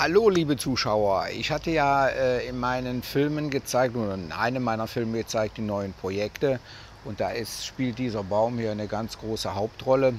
Hallo liebe Zuschauer, ich hatte ja in meinen Filmen gezeigt, oder in einem meiner Filme gezeigt, die neuen Projekte, und spielt dieser Baum hier eine ganz große Hauptrolle.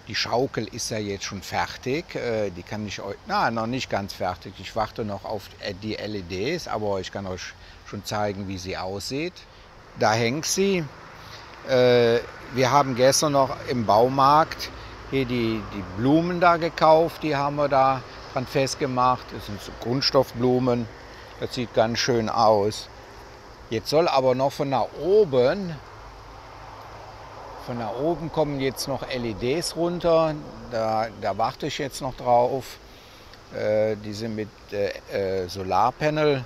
Die Schaukel ist ja jetzt schon fertig, die kann ich euch, noch nicht ganz fertig, ich warte noch auf die LEDs, aber ich kann euch schon zeigen, wie sie aussieht. Da hängt sie. Wir haben gestern noch im Baumarkt hier die Blumen da gekauft, die haben wir da dran festgemacht. Das sind so Kunststoffblumen, das sieht ganz schön aus. Jetzt soll aber noch von da oben kommen jetzt noch LEDs runter, da warte ich jetzt noch drauf. Die sind mit Solarpanel,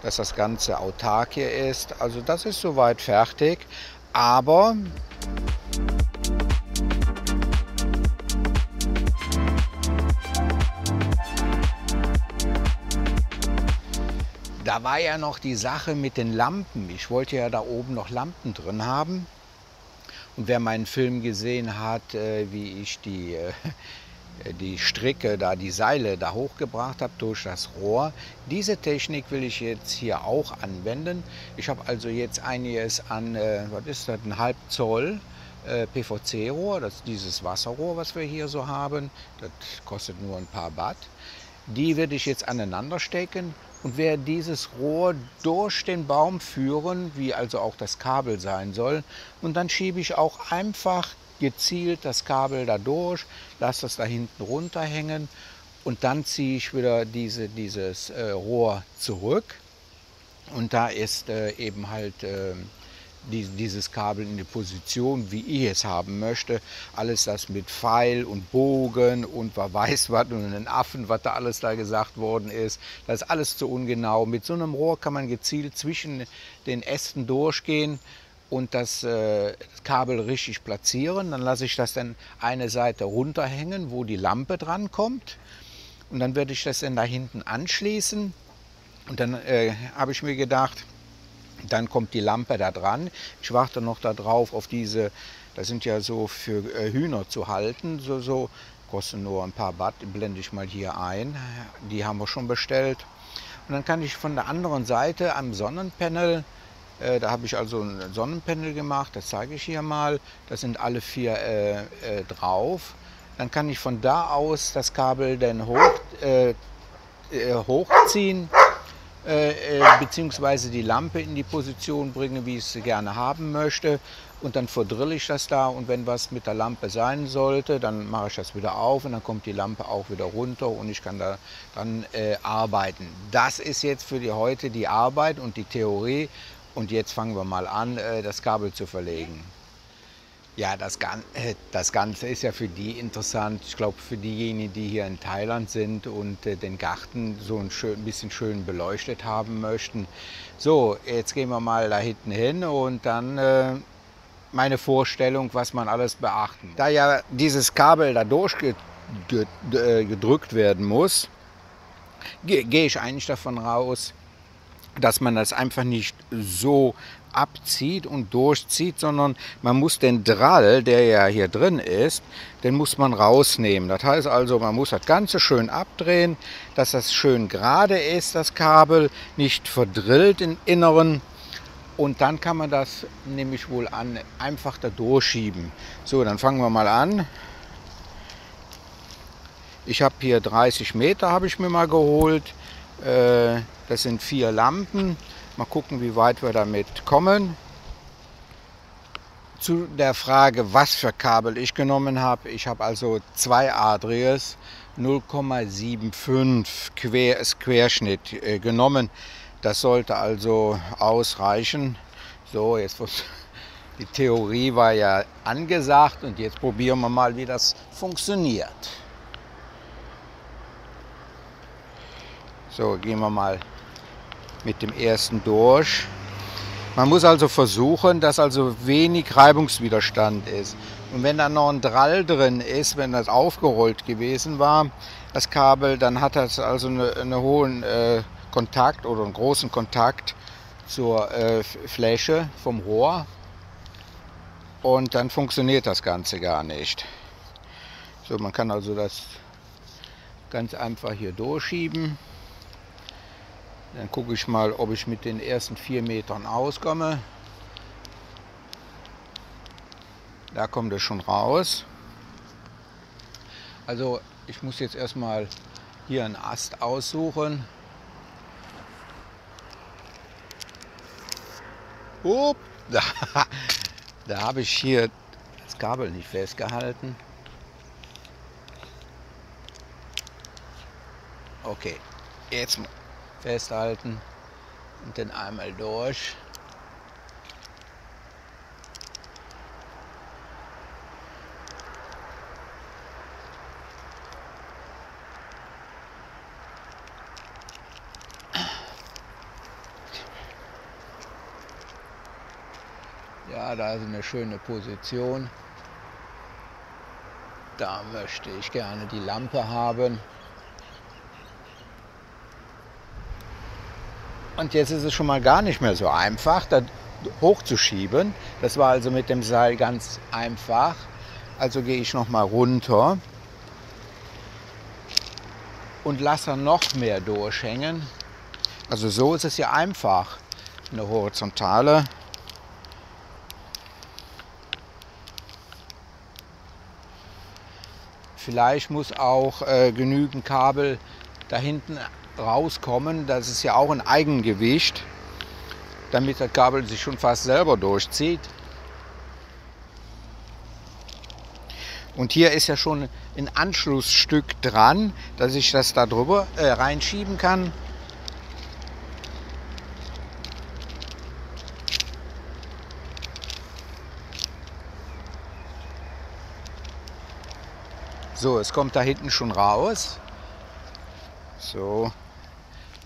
dass das Ganze autark hier ist. Also das ist soweit fertig, aber da war ja noch die Sache mit den Lampen. Ich wollte ja da oben noch Lampen drin haben. Und wer meinen Film gesehen hat, wie ich die Stricke, die Seile da hochgebracht habe durch das Rohr, diese Technik will ich jetzt hier auch anwenden. Ich habe also jetzt einiges an, was ist das, 1,5 Zoll PVC-Rohr, das ist dieses Wasserrohr, was wir hier so haben. Das kostet nur ein paar Baht. Die werde ich jetzt aneinander stecken und werde dieses Rohr durch den Baum führen, wie also auch das Kabel sein soll. Und dann schiebe ich auch einfach gezielt das Kabel da durch, lasse das da hinten runterhängen und dann ziehe ich wieder dieses Rohr zurück. Und da ist eben halt dieses Kabel in die Position, wie ich es haben möchte. Alles das mit Pfeil und Bogen und wer weiß was und einen Affen, was da alles da gesagt worden ist. Das ist alles zu ungenau. Mit so einem Rohr kann man gezielt zwischen den Ästen durchgehen und das Kabel richtig platzieren. Dann lasse ich das dann eine Seite runterhängen, wo die Lampe dran kommt. Und dann werde ich das dann da hinten anschließen. Und dann habe ich mir gedacht, dann kommt die Lampe da dran. Ich warte noch darauf auf diese, das sind ja so für Hühner zu halten, so kosten nur ein paar Baht, die blende ich mal hier ein. Die haben wir schon bestellt. Und dann kann ich von der anderen Seite am Sonnenpanel, da habe ich also ein Sonnenpanel gemacht, das zeige ich hier mal. Da sind alle 4 drauf. Dann kann ich von da aus das Kabel dann hochziehen. Beziehungsweise die Lampe in die Position bringe, wie ich sie gerne haben möchte. Und dann verdrille ich das da und wenn was mit der Lampe sein sollte, dann mache ich das wieder auf und dann kommt die Lampe auch wieder runter und ich kann da dann arbeiten. Das ist jetzt für heute die Arbeit und die Theorie und jetzt fangen wir mal an, das Kabel zu verlegen. Ja, das Ganze ist ja für die interessant, ich glaube für diejenigen, die hier in Thailand sind und den Garten so ein bisschen schön beleuchtet haben möchten. So, jetzt gehen wir mal da hinten hin und dann meine Vorstellung, was man alles beachten muss. Da ja dieses Kabel da durchgedrückt werden muss, gehe ich eigentlich davon raus, dass man das einfach nicht so abzieht und durchzieht, sondern man muss den Drall, der ja hier drin ist, den muss man rausnehmen. Das heißt also, man muss das Ganze schön abdrehen, dass das schön gerade ist, das Kabel, nicht verdrillt im Inneren. Und dann kann man das, nehme ich wohl an, einfach da durchschieben. So, dann fangen wir mal an. Ich habe hier 30 Meter, habe ich mir mal geholt. Das sind 4 Lampen. Mal gucken, wie weit wir damit kommen. Zu der Frage, was für Kabel ich genommen habe. Ich habe also 2-adriges 0,75 Querschnitt genommen. Das sollte also ausreichen. So, jetzt die Theorie war ja angesagt und jetzt probieren wir mal, wie das funktioniert. So, gehen wir mal mit dem ersten durch. Man muss also versuchen, dass also wenig Reibungswiderstand ist. Und wenn da noch ein Drall drin ist, wenn das aufgerollt gewesen war, das Kabel, dann hat das also einen hohen Kontakt oder einen großen Kontakt zur Fläche vom Rohr. Und dann funktioniert das Ganze gar nicht. So, man kann also das Ganz einfach hier durchschieben. Dann gucke ich mal, ob ich mit den ersten 4 Metern auskomme. Da kommt es schon raus. Also ich muss jetzt erstmal hier einen Ast aussuchen. Upp, da habe ich hier das Kabel nicht festgehalten. Okay, jetzt festhalten und dann einmal durch. Ja, da ist eine schöne Position. Da möchte ich gerne die Lampe haben. Und jetzt ist es schon mal gar nicht mehr so einfach, da hochzuschieben. Das war also mit dem Seil ganz einfach. Also gehe ich noch mal runter und lasse noch mehr durchhängen. Also so ist es ja einfach, eine horizontale. Vielleicht muss auch genügend Kabel da hinten rauskommen. Das ist ja auch ein Eigengewicht, damit das Kabel sich schon fast selber durchzieht. Und hier ist ja schon ein Anschlussstück dran, dass ich das da drüber reinschieben kann. So, es kommt da hinten schon raus. So,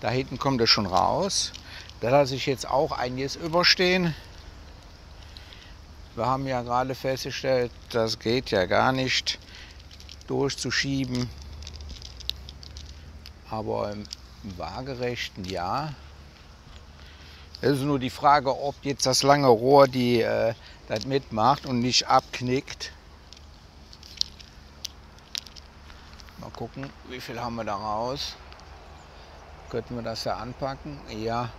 da hinten kommt es schon raus. Da lasse ich jetzt auch einiges überstehen. Wir haben ja gerade festgestellt, das geht ja gar nicht durchzuschieben. Aber im waagerechten ja. Es ist nur die Frage, ob jetzt das lange Rohr das mitmacht und nicht abknickt. Mal gucken, wie viel haben wir da raus. Könnten wir das da anpacken? Ja.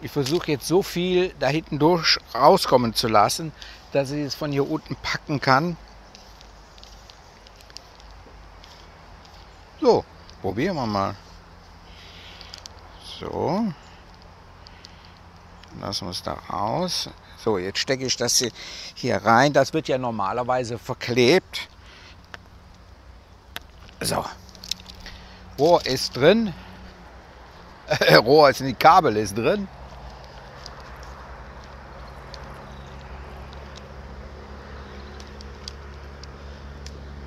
Ich versuche jetzt so viel da hinten durch rauskommen zu lassen, dass ich es von hier unten packen kann. So, probieren wir mal. So. Lassen wir es da raus. So, jetzt stecke ich das hier rein. Das wird ja normalerweise verklebt. So. Rohr ist drin. Rohr ist nicht, Kabel ist drin.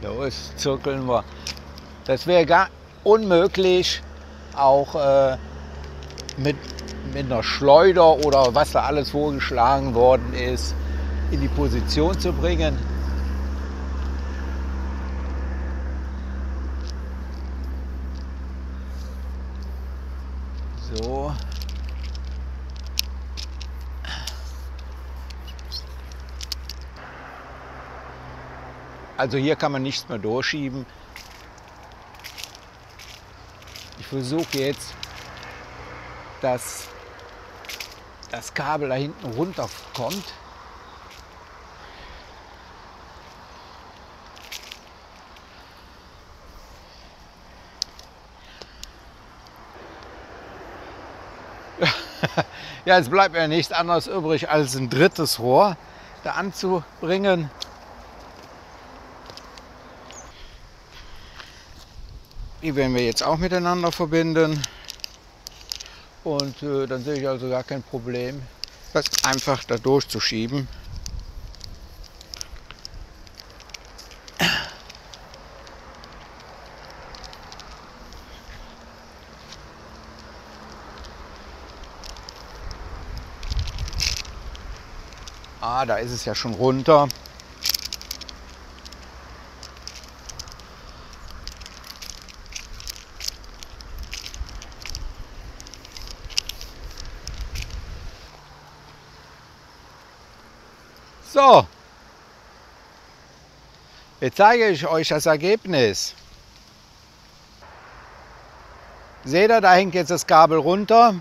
Los, zirkeln wir. Das wäre gar unmöglich, auch mit einer Schleuder oder was da alles vorgeschlagen worden ist, in die Position zu bringen. So. Also hier kann man nichts mehr durchschieben. Ich versuche jetzt, dass das Kabel da hinten runterkommt. Ja, es bleibt mir nichts anderes übrig, als ein drittes Rohr da anzubringen. Die werden wir jetzt auch miteinander verbinden. Und dann sehe ich also gar kein Problem, das einfach da durchzuschieben. Ah, da ist es ja schon runter. So, jetzt zeige ich euch das Ergebnis. Seht ihr, da hängt jetzt das Kabel runter.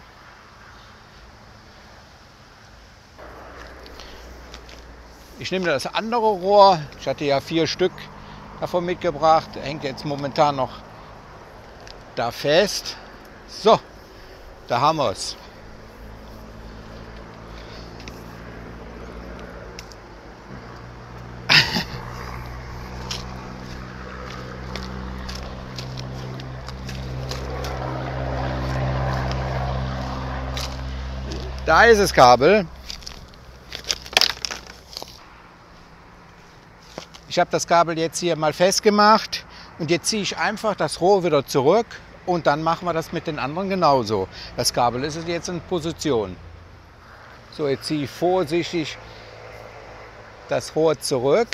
Ich nehme das andere Rohr. Ich hatte ja 4 Stück davon mitgebracht. Hängt jetzt momentan noch da fest. So, da haben wir es. Da ist das Kabel. Ich habe das Kabel jetzt hier mal festgemacht und jetzt ziehe ich einfach das Rohr wieder zurück und dann machen wir das mit den anderen genauso. Das Kabel ist jetzt in Position. So, jetzt ziehe ich vorsichtig das Rohr zurück.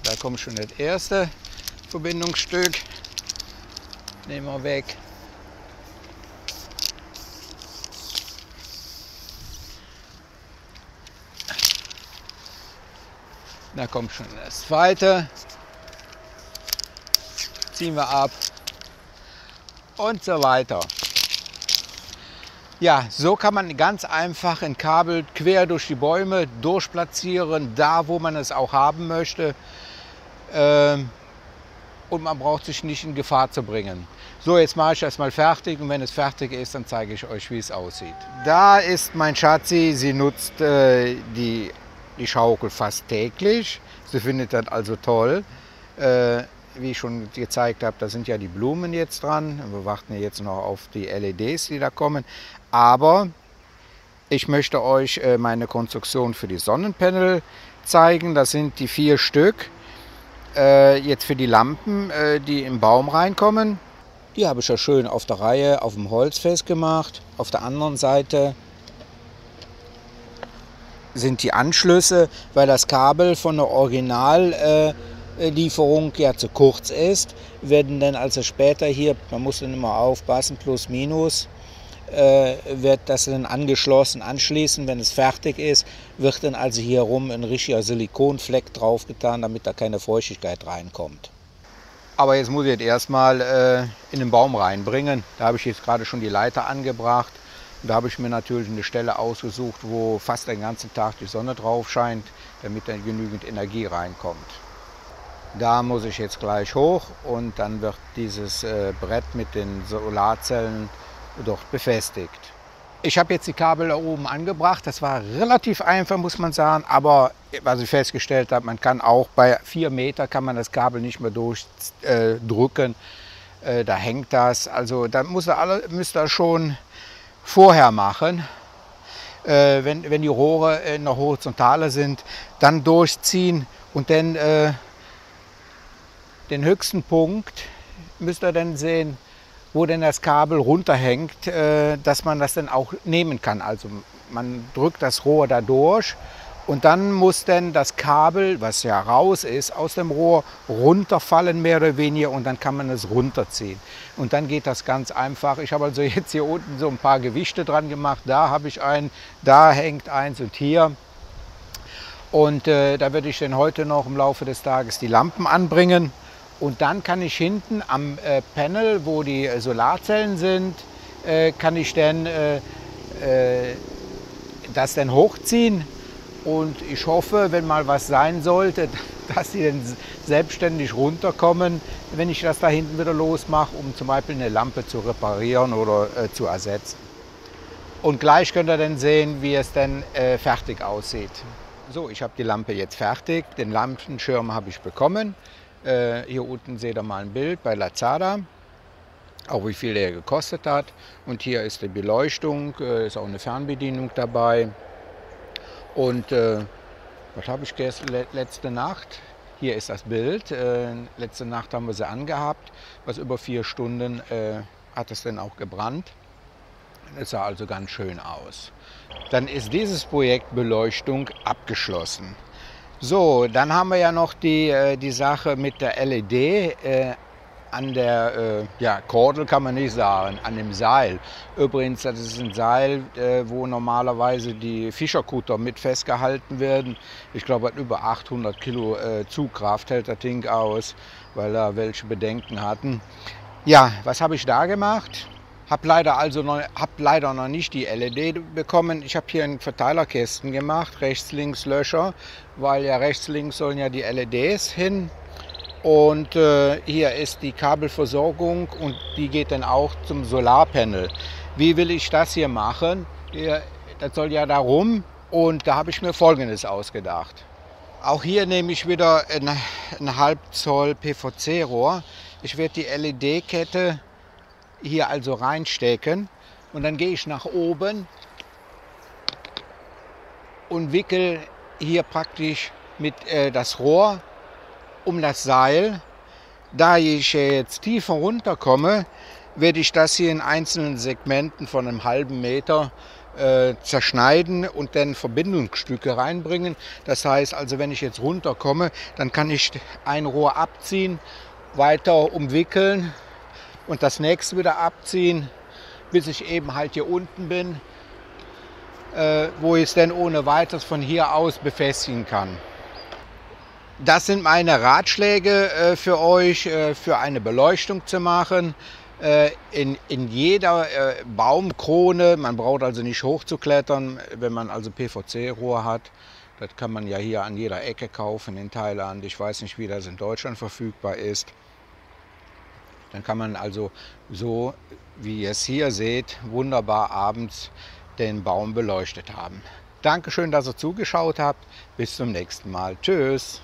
Da kommt schon das erste Verbindungsstück. Nehmen wir weg. Da kommt schon das zweite. Ziehen wir ab. Und so weiter. Ja, so kann man ganz einfach ein Kabel quer durch die Bäume durchplatzieren, da wo man es auch haben möchte. Und man braucht sich nicht in Gefahr zu bringen. So, jetzt mache ich das mal fertig und wenn es fertig ist, dann zeige ich euch, wie es aussieht. Da ist mein Schatzi, sie nutzt die Schaukel fast täglich. Sie findet das also toll. Wie ich schon gezeigt habe, da sind ja die Blumen jetzt dran. Wir warten ja jetzt noch auf die LEDs, die da kommen. Aber ich möchte euch meine Konstruktion für die Sonnenpanel zeigen. Das sind die 4 Stück. Jetzt für die Lampen, die im Baum reinkommen. Die habe ich ja schön auf der Reihe auf dem Holz festgemacht. Auf der anderen Seite sind die Anschlüsse, weil das Kabel von der Originallieferung ja zu kurz ist, werden dann also später hier, man muss dann immer aufpassen, plus minus, wird das dann anschließen, wenn es fertig ist, wird dann also hier rum ein richtiger Silikonfleck drauf getan, damit da keine Feuchtigkeit reinkommt. Aber jetzt muss ich jetzt erstmal in den Baum reinbringen. Da habe ich jetzt gerade schon die Leiter angebracht. Und da habe ich mir natürlich eine Stelle ausgesucht, wo fast den ganzen Tag die Sonne drauf scheint, damit dann genügend Energie reinkommt. Da muss ich jetzt gleich hoch und dann wird dieses Brett mit den Solarzellen dort befestigt. Ich habe jetzt die Kabel da oben angebracht. Das war relativ einfach, muss man sagen. Aber was ich festgestellt habe, man kann auch bei 4 Meter kann man das Kabel nicht mehr durchdrücken. Da hängt das. Also da müsst ihr schon vorher machen. Wenn die Rohre in der Horizontale sind, dann durchziehen und dann den höchsten Punkt müsst ihr dann sehen, wo denn das Kabel runterhängt, dass man das dann auch nehmen kann. Also man drückt das Rohr da durch und dann muss dann das Kabel, was ja raus ist, aus dem Rohr runterfallen, mehr oder weniger, und dann kann man es runterziehen. Und dann geht das ganz einfach. Ich habe also jetzt hier unten so ein paar Gewichte dran gemacht. Da habe ich einen, da hängt eins und hier. Und da werde ich dann heute noch im Laufe des Tages die Lampen anbringen. Und dann kann ich hinten am Panel, wo die Solarzellen sind, kann ich dann das dann hochziehen. Und ich hoffe, wenn mal was sein sollte, dass die dann selbstständig runterkommen, wenn ich das da hinten wieder losmache, um zum Beispiel eine Lampe zu reparieren oder zu ersetzen. Und gleich könnt ihr dann sehen, wie es dann fertig aussieht. So, ich habe die Lampe jetzt fertig, den Lampenschirm habe ich bekommen. Hier unten seht ihr mal ein Bild bei Lazada, auch wie viel der gekostet hat. Und hier ist die Beleuchtung, ist auch eine Fernbedienung dabei. Und was habe ich letzte Nacht? Hier ist das Bild. Letzte Nacht haben wir sie angehabt. Was über 4 Stunden hat es dann auch gebrannt. Es sah also ganz schön aus. Dann ist dieses Projekt Beleuchtung abgeschlossen. So, dann haben wir ja noch die Sache mit der LED an der ja, Kordel kann man nicht sagen, an dem Seil. Übrigens, das ist ein Seil, wo normalerweise die Fischerkutter mit festgehalten werden. Ich glaube, über 800 Kilo Zugkraft hält das Ding aus, weil da welche Bedenken hatten. Ja, was habe ich da gemacht? Habe leider noch nicht die LED bekommen. Ich habe hier einen Verteilerkästen gemacht, rechts-links Löcher, weil ja rechts-links sollen ja die LEDs hin. Und hier ist die Kabelversorgung und die geht dann auch zum Solarpanel. Wie will ich das hier machen? Das soll ja da rum und da habe ich mir Folgendes ausgedacht. Auch hier nehme ich wieder ein halb Zoll PVC-Rohr. Ich werde die LED-Kette hier also reinstecken und dann gehe ich nach oben und wickel hier praktisch mit das Rohr um das Seil. Da ich jetzt tiefer runterkomme, werde ich das hier in einzelnen Segmenten von einem halben Meter zerschneiden und dann Verbindungsstücke reinbringen. Das heißt also, wenn ich jetzt runterkomme, dann kann ich ein Rohr abziehen, weiter umwickeln und das nächste wieder abziehen, bis ich eben halt hier unten bin, wo ich es dann ohne weiteres von hier aus befestigen kann. Das sind meine Ratschläge für euch, für eine Beleuchtung zu machen. In jeder Baumkrone, man braucht also nicht hochzuklettern, wenn man also PVC-Rohr hat. Das kann man ja hier an jeder Ecke kaufen in Thailand. Ich weiß nicht, wie das in Deutschland verfügbar ist. Dann kann man also so, wie ihr es hier seht, wunderbar abends den Baum beleuchtet haben. Dankeschön, dass ihr zugeschaut habt. Bis zum nächsten Mal. Tschüss.